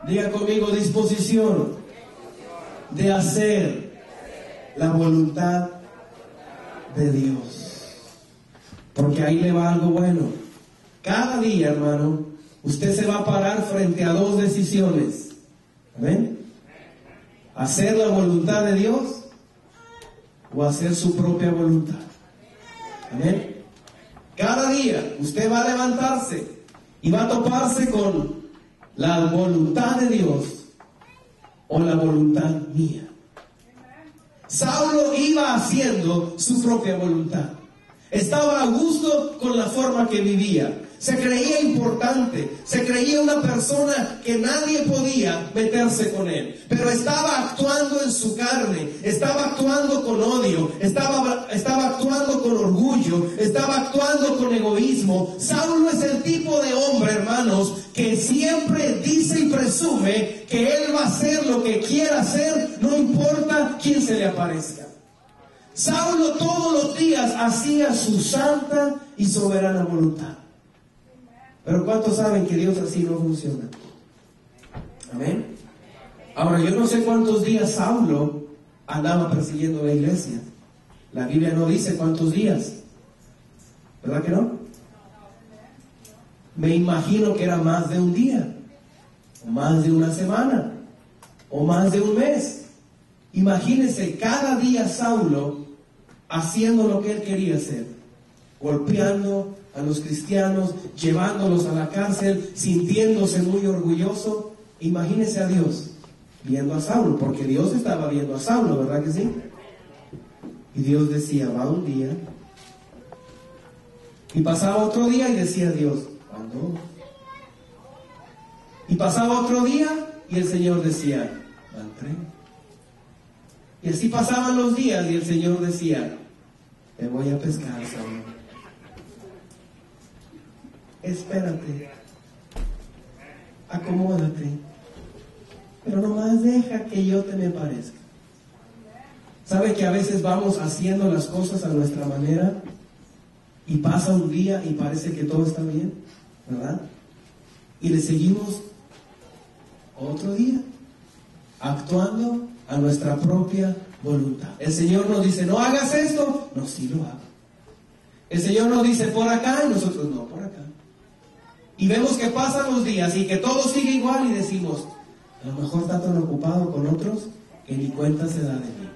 Diga conmigo, disposición de hacer la voluntad de Dios. Porque ahí le va algo bueno. Cada día, hermano, usted se va a parar frente a dos decisiones. ¿Amén? Hacer la voluntad de Dios o hacer su propia voluntad. Amén. Cada día usted va a levantarse y va a toparse con la voluntad de Dios o la voluntad mía. Saulo iba haciendo su propia voluntad. Estaba a gusto con la forma que vivía. Se creía importante, se creía una persona que nadie podía meterse con él, pero estaba actuando en su carne, estaba actuando con odio, estaba actuando con orgullo, estaba actuando con egoísmo. Saulo es el tipo de hombre, hermanos, que siempre dice y presume que él va a hacer lo que quiera hacer, no importa quién se le aparezca. Saulo todos los días hacía su santa y soberana voluntad. Pero ¿cuántos saben que Dios así no funciona? Amén. Ahora, yo no sé cuántos días Saulo andaba persiguiendo la iglesia. La Biblia no dice cuántos días. ¿Verdad que no? Me imagino que era más de un día, o más de una semana, o más de un mes. Imagínense cada día Saulo haciendo lo que él quería hacer, golpeando a los cristianos, llevándolos a la cárcel, sintiéndose muy orgulloso. Imagínese a Dios viendo a Saulo, porque Dios estaba viendo a Saulo, ¿verdad que sí? Y Dios decía, va un día, y pasaba otro día y decía Dios, ¿cuándo? Y pasaba otro día y el Señor decía, van tres. Y así pasaban los días y el Señor decía, te voy a pescar, Saulo. Espérate, acomódate, pero nomás deja que yo te me parezca. ¿Sabe que a veces vamos haciendo las cosas a nuestra manera y pasa un día y parece que todo está bien, ¿verdad? Y le seguimos otro día, actuando a nuestra propia voluntad. El Señor nos dice, no hagas esto, no, sí lo hago. El Señor nos dice, por acá, y nosotros no, por acá. Y vemos que pasan los días y que todo sigue igual y decimos, a lo mejor está tan ocupado con otros que ni cuenta se da de mí.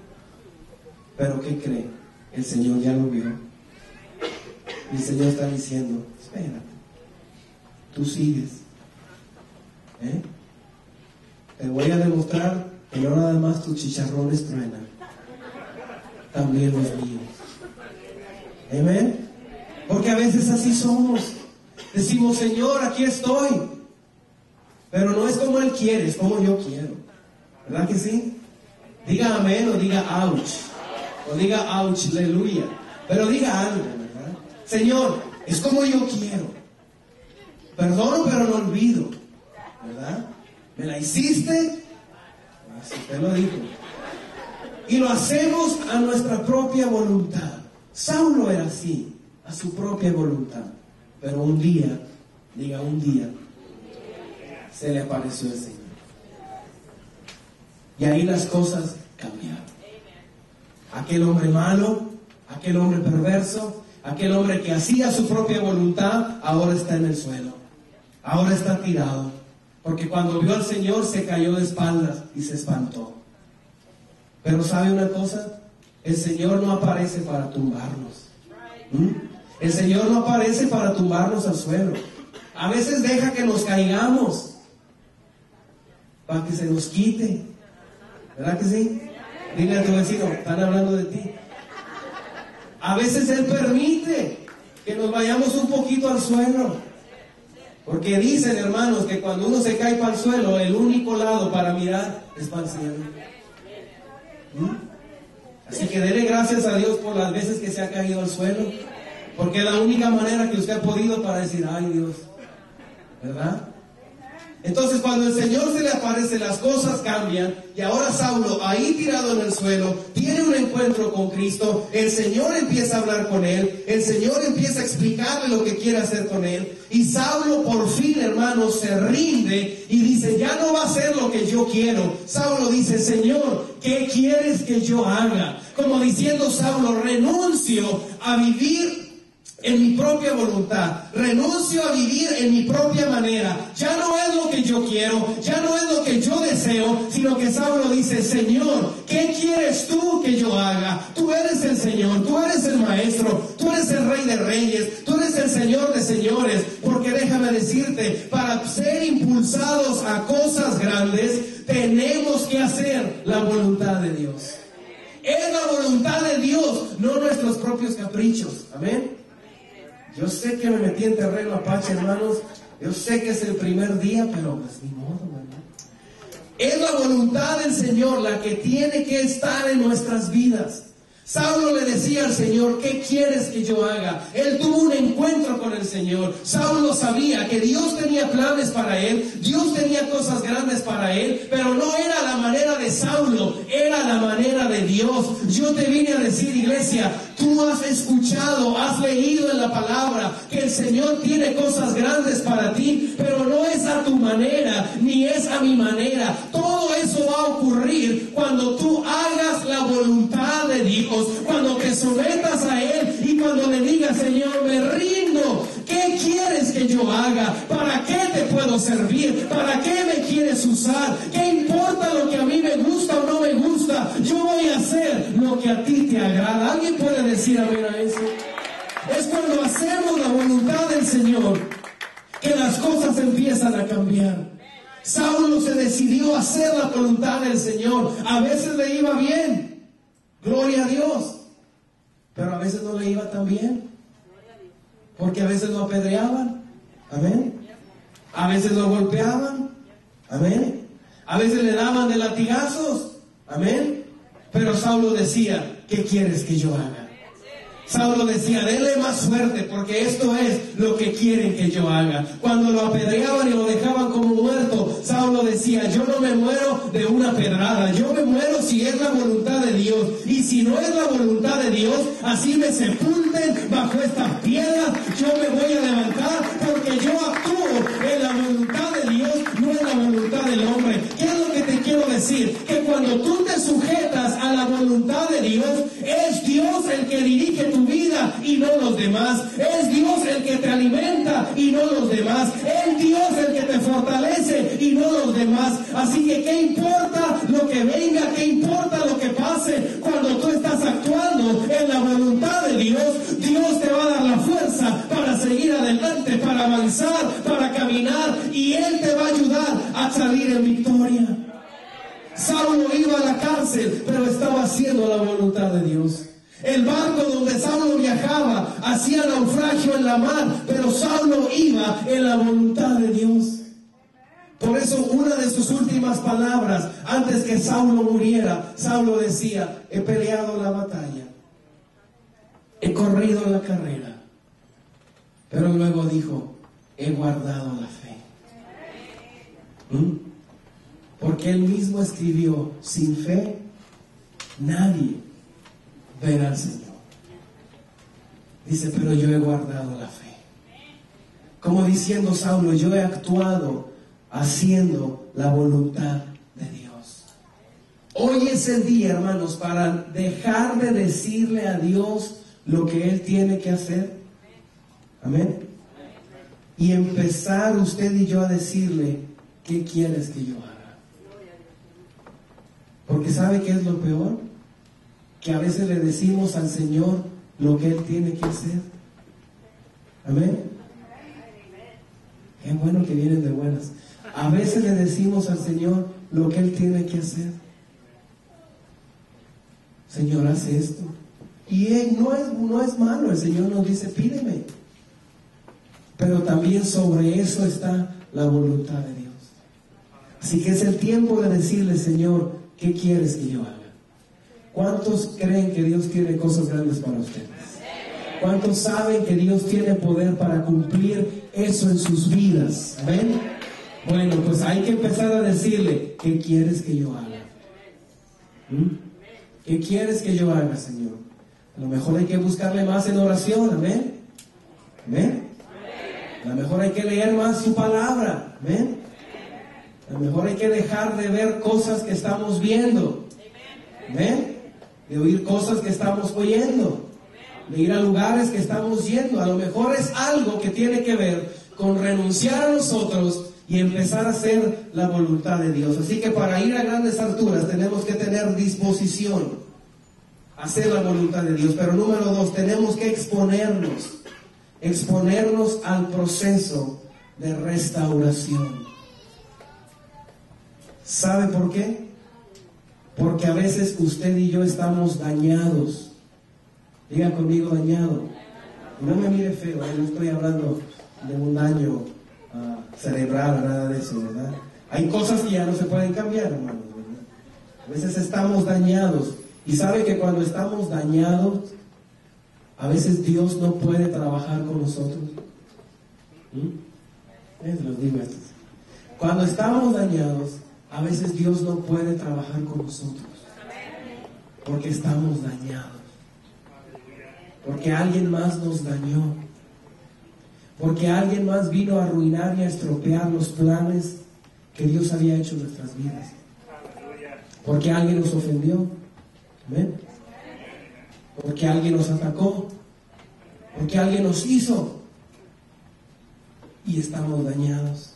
Pero ¿qué cree? El Señor ya lo vio. Y el Señor está diciendo, espérate, tú sigues. Te voy a demostrar que no nada más tus chicharrones truenan, también los míos. Amén. Porque a veces así somos. Decimos, Señor, aquí estoy. Pero no es como Él quiere, es como yo quiero. ¿Verdad que sí? Diga amén o diga ouch. O diga ouch, aleluya. Pero diga algo, ¿verdad? Señor, es como yo quiero. Perdono, pero no olvido. ¿Verdad? ¿Me la hiciste? Así usted lo dijo. Y lo hacemos a nuestra propia voluntad. Saulo era así, a su propia voluntad. Pero un día, diga un día, se le apareció el Señor. Y ahí las cosas cambiaron. Aquel hombre malo, aquel hombre perverso, aquel hombre que hacía su propia voluntad, ahora está en el suelo. Ahora está tirado. Porque cuando vio al Señor se cayó de espaldas y se espantó. Pero ¿sabe una cosa? El Señor no aparece para tumbarnos. El Señor no aparece para tumbarnos al suelo. A veces deja que nos caigamos para que se nos quite. ¿Verdad que sí? Dile a tu vecino, están hablando de ti. A veces Él permite que nos vayamos un poquito al suelo. Porque dicen, hermanos, que cuando uno se cae para el suelo, el único lado para mirar es para el cielo. Así que dele gracias a Dios por las veces que se ha caído al suelo, porque es la única manera que usted ha podido para decir, ay Dios, ¿verdad? Entonces cuando el Señor se le aparece, las cosas cambian, y ahora Saulo, ahí tirado en el suelo, tiene un encuentro con Cristo. El Señor empieza a hablar con él, el Señor empieza a explicarle lo que quiere hacer con él, y Saulo por fin, hermanos, se rinde y dice, ya no va a ser lo que yo quiero. Saulo dice, Señor, ¿qué quieres que yo haga? Como diciendo Saulo, renuncio a vivir en mi propia voluntad, renuncio a vivir en mi propia manera. Ya no es lo que yo quiero, ya no es lo que yo deseo, sino que Saulo dice, Señor, ¿qué quieres tú que yo haga? Tú eres el Señor, tú eres el Maestro, tú eres el Rey de Reyes, tú eres el Señor de Señores. Porque déjame decirte, para ser impulsados a cosas grandes, tenemos que hacer la voluntad de Dios. Es la voluntad de Dios, no nuestros propios caprichos. Amén. Yo sé que me metí en terreno apache, hermanos. Yo sé que es el primer día, pero pues ni modo, hermano. Es la voluntad del Señor la que tiene que estar en nuestras vidas. Saulo le decía al Señor, ¿qué quieres que yo haga? Él tuvo un encuentro con el Señor. Saulo sabía que Dios tenía planes para él, Dios tenía cosas grandes para él, pero no era la manera de Saulo, era la manera de Dios. Yo te vine a decir, iglesia, tú has escuchado, has leído en la palabra que el Señor tiene cosas grandes para ti, pero no es a tu manera, ni es a mi manera. Todo eso va a ocurrir cuando tú hagas la voluntad de Dios, cuando te sometas a Él y cuando le digas, Señor, me rindo. ¿Qué quieres que yo haga? ¿Para qué te puedo servir? ¿Para qué me quieres usar? ¿Qué importa lo que a mí me gusta o no me gusta? Yo voy a hacer lo que a ti te agrada. ¿Alguien puede decir amén a eso? Es cuando hacemos la voluntad del Señor que las cosas empiezan a cambiar. Saulo se decidió a hacer la voluntad del Señor. A veces le iba bien, gloria a Dios, pero a veces no le iba tan bien, porque a veces lo apedreaban, amén. A veces lo golpeaban, amén. A veces le daban de latigazos, amén. Pero Saulo decía, ¿qué quieres que yo haga? Saulo decía, denle más fuerte, porque esto es lo que quieren que yo haga. Cuando lo apedreaban y lo dejaban como muerto, Saulo decía, yo no me muero de una pedrada, yo me muero si es la voluntad de Dios. Y si no es la voluntad de Dios, así me sepulten bajo estas piedras, yo me voy a levantar, porque yo actúo en la voluntad de Dios, no en la voluntad del hombre. ¿Qué es lo que te quiero decir? Que cuando tú te sujetas a la voluntad de Dios, es Dios el que dirige tu vida y no los demás. Es Dios el que te alimenta y no los demás. Es Dios el que te fortalece y no los demás. Así que ¿qué importa lo que venga? ¿Qué importa lo que pase? Cuando tú estás actuando en la voluntad de Dios, Dios te va a dar la fuerza para seguir adelante, para avanzar, para caminar, y Él te va a ayudar a salir en victoria. Saulo iba a la cárcel, pero estaba haciendo la voluntad de Dios. El barco donde Saulo viajaba hacía naufragio en la mar, pero Saulo iba en la voluntad de Dios. Por eso una de sus últimas palabras, antes que Saulo muriera, Saulo decía, he peleado la batalla, he corrido la carrera, pero luego dijo, he guardado la fe. Porque él mismo escribió, sin fe nadie verá al Señor. Dice, pero yo he guardado la fe. Como diciendo Saulo, yo he actuado haciendo la voluntad de Dios. Hoy es el día, hermanos, para dejar de decirle a Dios lo que Él tiene que hacer. Amén. Y empezar usted y yo a decirle, ¿qué quieres que yo haga? Porque ¿sabe qué es lo peor? Que a veces le decimos al Señor lo que Él tiene que hacer. Amén. Qué bueno que vienen de buenas. A veces le decimos al Señor lo que Él tiene que hacer. Señor, hace esto. Y no es malo. El Señor nos dice, pídeme. Pero también sobre eso está la voluntad de Dios. Así que es el tiempo de decirle, Señor, ¿qué quieres que yo haga? ¿Cuántos creen que Dios tiene cosas grandes para ustedes? ¿Cuántos saben que Dios tiene poder para cumplir eso en sus vidas? ¿Amén? Bueno, pues hay que empezar a decirle, ¿qué quieres que yo haga? ¿Qué quieres que yo haga, Señor? A lo mejor hay que buscarle más en oración, amén. ¿Amén? A lo mejor hay que leer más su palabra, amén. A lo mejor hay que dejar de ver cosas que estamos viendo, amén. De oír cosas que estamos oyendo, de ir a lugares que estamos yendo. A lo mejor es algo que tiene que ver con renunciar a nosotros y empezar a hacer la voluntad de Dios. Así que para ir a grandes alturas tenemos que tener disposición a hacer la voluntad de Dios. Pero número 2, tenemos que exponernos al proceso de restauración. ¿Sabe por qué? Porque a veces usted y yo estamos dañados. Diga conmigo, dañado. No me mire feo, no estoy hablando de un daño cerebral, nada de eso, ¿verdad? Hay cosas que ya no se pueden cambiar, hermanos, ¿verdad? A veces estamos dañados. Y sabe que cuando estamos dañados, a veces Dios no puede trabajar con nosotros. Les los digo esto. Cuando estamos dañados, a veces Dios no puede trabajar con nosotros. Porque estamos dañados. Porque alguien más nos dañó. Porque alguien más vino a arruinar y a estropear los planes que Dios había hecho en nuestras vidas. Porque alguien nos ofendió. ¿Amén? Porque alguien nos atacó. Porque alguien nos hizo. Y estamos dañados.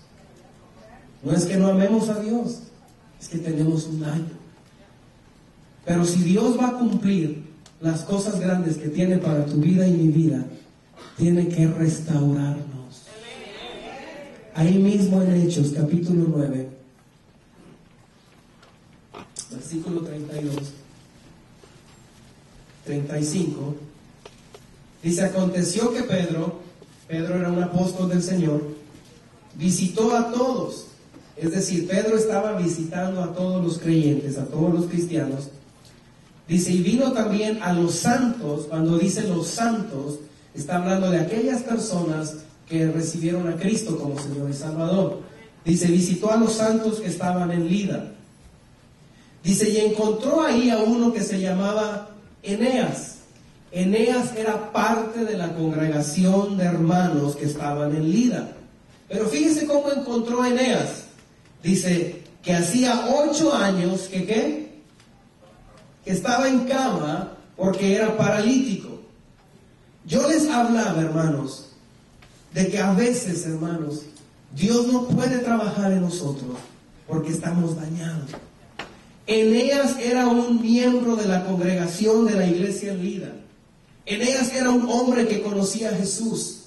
No es que no amemos a Dios, es que tenemos un daño. Pero si Dios va a cumplir las cosas grandes que tiene para tu vida y mi vida, tiene que restaurarnos. Ahí mismo en Hechos, capítulo 9, versículo 32, 35, dice: aconteció que Pedro era un apóstol del Señor, visitó a todos. Es decir, Pedro estaba visitando a todos los creyentes, a todos los cristianos. Dice, y vino también a los santos. Cuando dice los santos, está hablando de aquellas personas que recibieron a Cristo como Señor y Salvador. Dice, visitó a los santos que estaban en Lida. Dice, y encontró ahí a uno que se llamaba Eneas. Eneas era parte de la congregación de hermanos que estaban en Lida. Pero fíjese cómo encontró a Eneas. Dice que hacía 8 años que estaba en cama porque era paralítico. Yo les hablaba, hermanos, de que a veces, hermanos, Dios no puede trabajar en nosotros porque estamos dañados. Eneas era un miembro de la congregación de la iglesia en Lida. Eneas era un hombre que conocía a Jesús.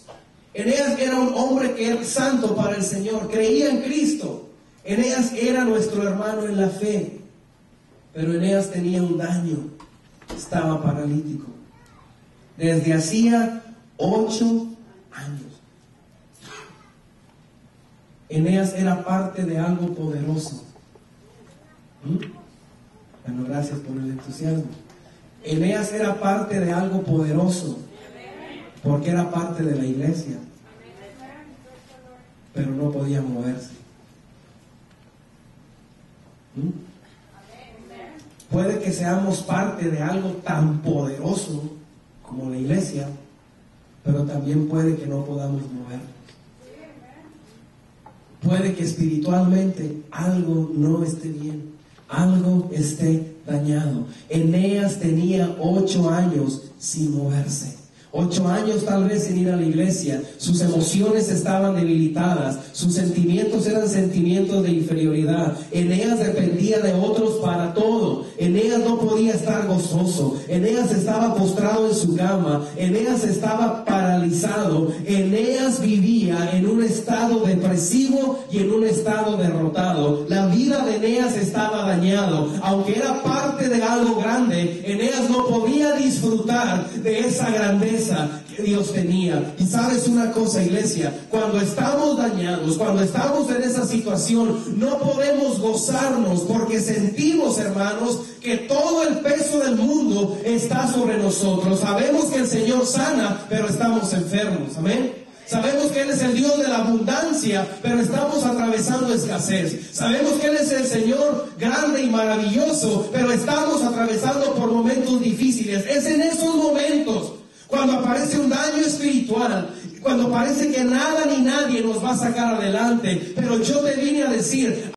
Eneas era un hombre que era santo para el Señor, creía en Cristo. Eneas era nuestro hermano en la fe, pero Eneas tenía un daño, estaba paralítico, desde hacía 8 años. Eneas era parte de algo poderoso. Bueno, gracias por el entusiasmo. Eneas era parte de algo poderoso, porque era parte de la iglesia, pero no podía moverse. Puede que seamos parte de algo tan poderoso como la iglesia, pero también puede que no podamos movernos. Puede que espiritualmente algo no esté bien, algo esté dañado. Eneas tenía 8 años sin moverse. 8 años tal vez sin ir a la iglesia. Sus emociones estaban debilitadas. Sus sentimientos eran sentimientos de inferioridad. Eneas dependía de otros para todo. Eneas no podía estar gozoso. Eneas estaba postrado en su cama. Eneas estaba paralizado. Eneas vivía en un estado depresivo y en un estado derrotado. La vida de Eneas estaba dañado. Aunque era parte de algo grande, Eneas no podía disfrutar de esa grandeza que Dios tenía. Y sabes una cosa, iglesia, cuando estamos dañados, cuando estamos en esa situación, no podemos gozarnos porque sentimos, hermanos, que todo el peso del mundo está sobre nosotros. Sabemos que el Señor sana, pero estamos enfermos. Amén. Sabemos que Él es el Dios de la abundancia, pero estamos atravesando escasez. Sabemos que Él es el Señor grande y maravilloso, pero estamos atravesando por momentos difíciles. Es en esos momentos cuando aparece un daño espiritual, cuando parece que nada ni nadie nos va a sacar adelante. Pero yo te vine a decir,